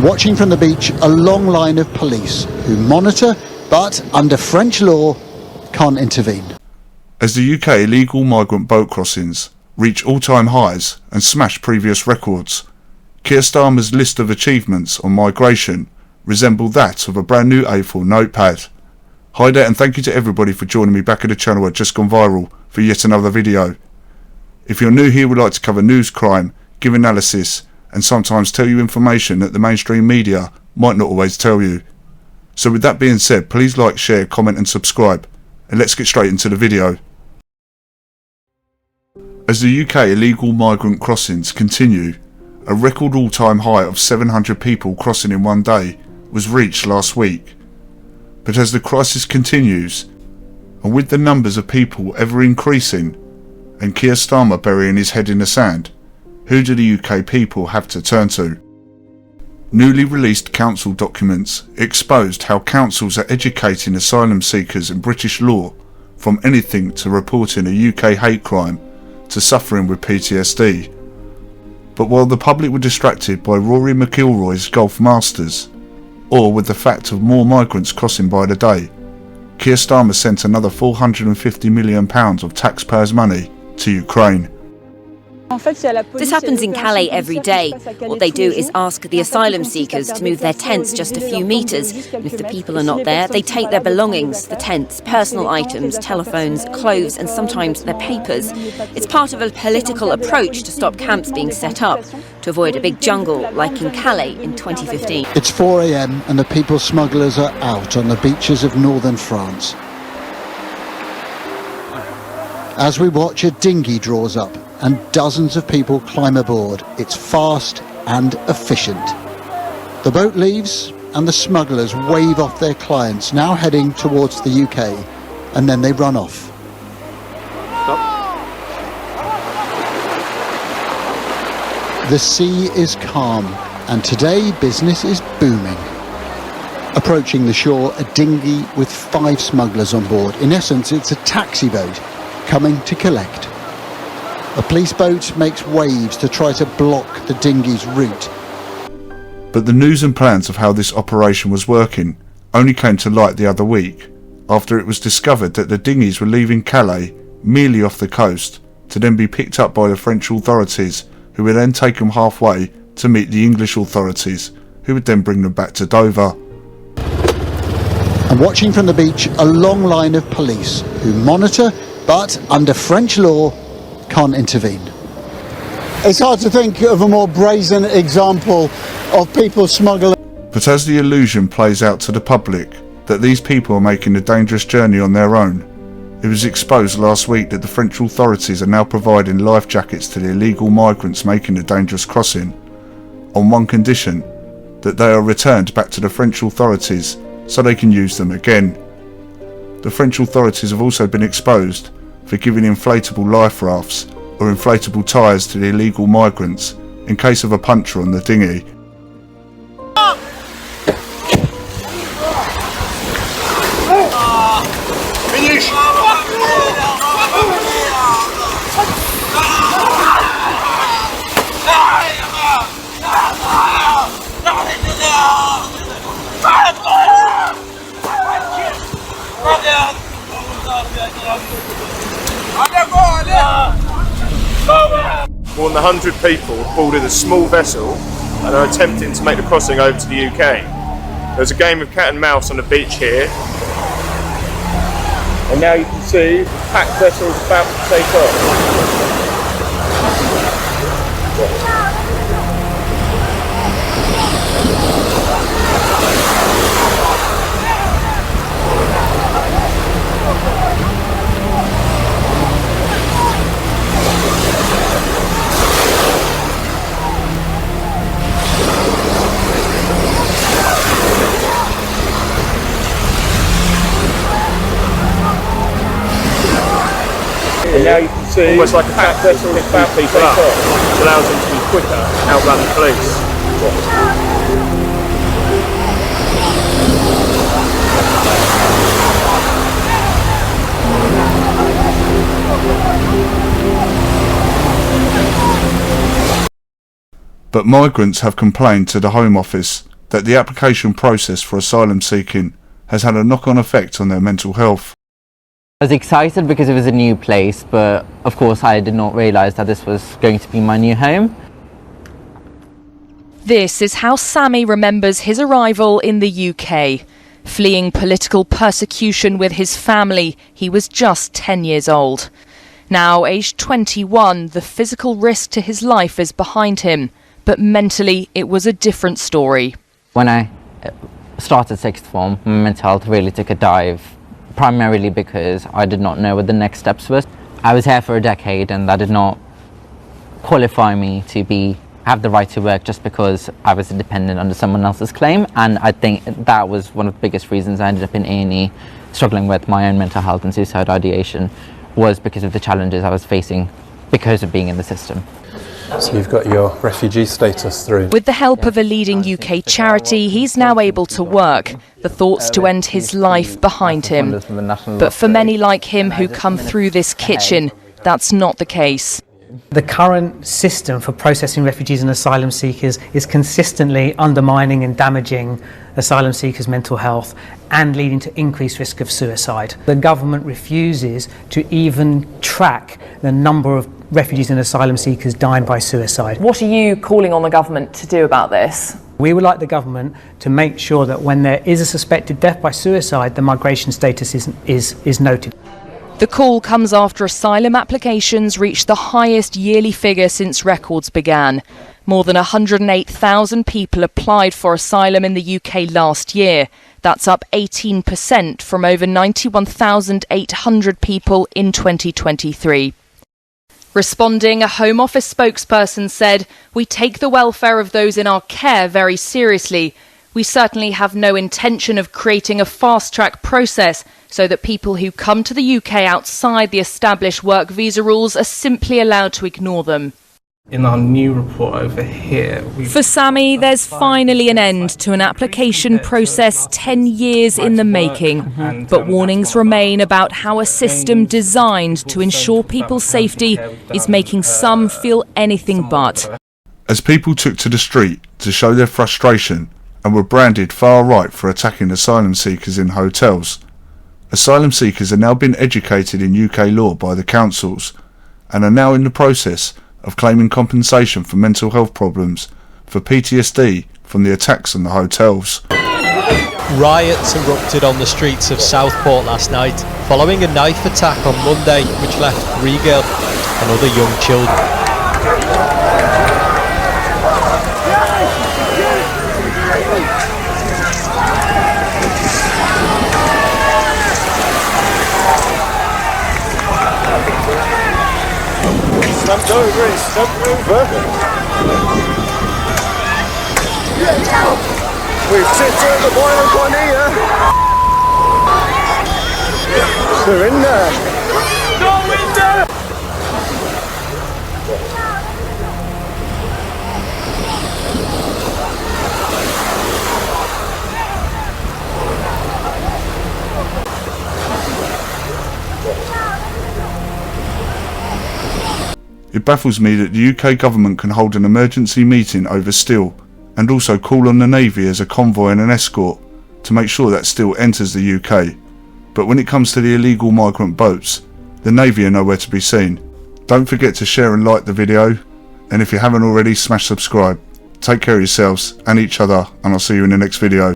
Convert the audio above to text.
watching from the beach a long line of police who monitor but, under French law, can't intervene. As the UK illegal migrant boat crossings reach all-time highs and smash previous records, Keir Starmer's list of achievements on migration resemble that of a brand new A4 notepad. Hi there, and thank you to everybody for joining me back at the channel at Just Gone Viral for yet another video. If you're new here, we like to cover news, crime, give analysis, and sometimes tell you information that the mainstream media might not always tell you. So with that being said, please like, share, comment and subscribe, and let's get straight into the video. As the UK illegal migrant crossings continue, a record all-time high of 700 people crossing in one day was reached last week. But as the crisis continues, and with the numbers of people ever increasing, and Keir Starmer burying his head in the sand, who do the UK people have to turn to? Newly released council documents exposed how councils are educating asylum seekers in British law from anything to reporting a UK hate crime to suffering with PTSD. But while the public were distracted by Rory McIlroy's Golf Masters, or with the fact of more migrants crossing by the day, Keir Starmer sent another £450 million of taxpayers' money to Ukraine. This happens in Calais every day. What they do is ask the asylum seekers to move their tents just a few metres, and if the people are not there, they take their belongings, the tents, personal items, telephones, clothes and sometimes their papers. It's part of a political approach to stop camps being set up, to avoid a big jungle like in Calais in 2015. It's 4 a.m. and the people smugglers are out on the beaches of northern France. As we watch, a dinghy draws up and dozens of people climb aboard. It's fast and efficient. The boat leaves and the smugglers wave off their clients, now heading towards the UK, and then they run off. Stop. The sea is calm and today business is booming. Approaching the shore, a dinghy with 5 smugglers on board. In essence, it's a taxi boat coming to collect. A police boat makes waves to try to block the dinghy's route. But the news and plans of how this operation was working only came to light the other week, after it was discovered that the dinghies were leaving Calais merely off the coast to then be picked up by the French authorities, who would then take them halfway to meet the English authorities, who would then bring them back to Dover. And watching from the beach, a long line of police who monitor but, under French law, can't intervene. It's hard to think of a more brazen example of people smuggling. But as the illusion plays out to the public that these people are making a dangerous journey on their own, it was exposed last week that the French authorities are now providing life jackets to the illegal migrants making the dangerous crossing, on one condition: that they are returned back to the French authorities so they can use them again. The French authorities have also been exposed for giving inflatable life rafts or inflatable tyres to the illegal migrants in case of a puncture on the dinghy. More than 100 people boarded a small vessel and are attempting to make the crossing over to the UK. There's a game of cat and mouse on the beach here, and now you can see the packed vessel is about to take off. And now you can see almost like a packed vessel is about to take off, which allows them to be quicker and outrun the police. But migrants have complained to the Home Office that the application process for asylum seeking has had a knock-on effect on their mental health. I was excited because it was a new place, but of course I did not realise that this was going to be my new home. This is how Sammy remembers his arrival in the UK. Fleeing political persecution with his family, he was just 10 years old. Now, aged 21, the physical risk to his life is behind him, but mentally it was a different story. When I started sixth form, my mental health really took a dive, primarily because I did not know what the next steps were. I was here for a decade and that did not qualify me to have the right to work just because I was independent under someone else's claim, and I think that was one of the biggest reasons I ended up in A&E struggling with my own mental health and suicide ideation, was because of the challenges I was facing because of being in the system. So you've got your refugee status through. With the help of a leading UK charity, he's now able to work, the thoughts to end his life behind him. But for many like him who come through this kitchen, that's not the case. The current system for processing refugees and asylum seekers is consistently undermining and damaging asylum seekers' mental health and leading to increased risk of suicide. The government refuses to even track the number of refugees and asylum seekers dying by suicide. What are you calling on the government to do about this? We would like the government to make sure that when there is a suspected death by suicide, the migration status is noted. The call comes after asylum applications reached the highest yearly figure since records began. More than 108,000 people applied for asylum in the UK last year. That's up 18% from over 91,800 people in 2023. Responding, a Home Office spokesperson said, "We take the welfare of those in our care very seriously. We certainly have no intention of creating a fast-track process so that people who come to the UK outside the established work visa rules are simply allowed to ignore them." In our new report over here, for Sammy, there's finally an end to an application process 10 years in the making. But warnings remain about how a system designed to ensure people's safety is making some feel anything but. As people took to the street to show their frustration and were branded far right for attacking asylum seekers in hotels, asylum seekers are now being educated in UK law by the councils and are now in the process of claiming compensation for mental health problems for PTSD from the attacks on the hotels. Riots erupted on the streets of Stockport last night following a knife attack on Monday which left 3 girls and other young children. Stumped over and stumped over. We've tipped over violent one here. They're in there. Go in there! It baffles me that the UK government can hold an emergency meeting over steel and also call on the Navy as a convoy and an escort to make sure that steel enters the UK. But when it comes to the illegal migrant boats, the Navy are nowhere to be seen. Don't forget to share and like the video, and if you haven't already, smash subscribe. Take care of yourselves and each other, and I'll see you in the next video.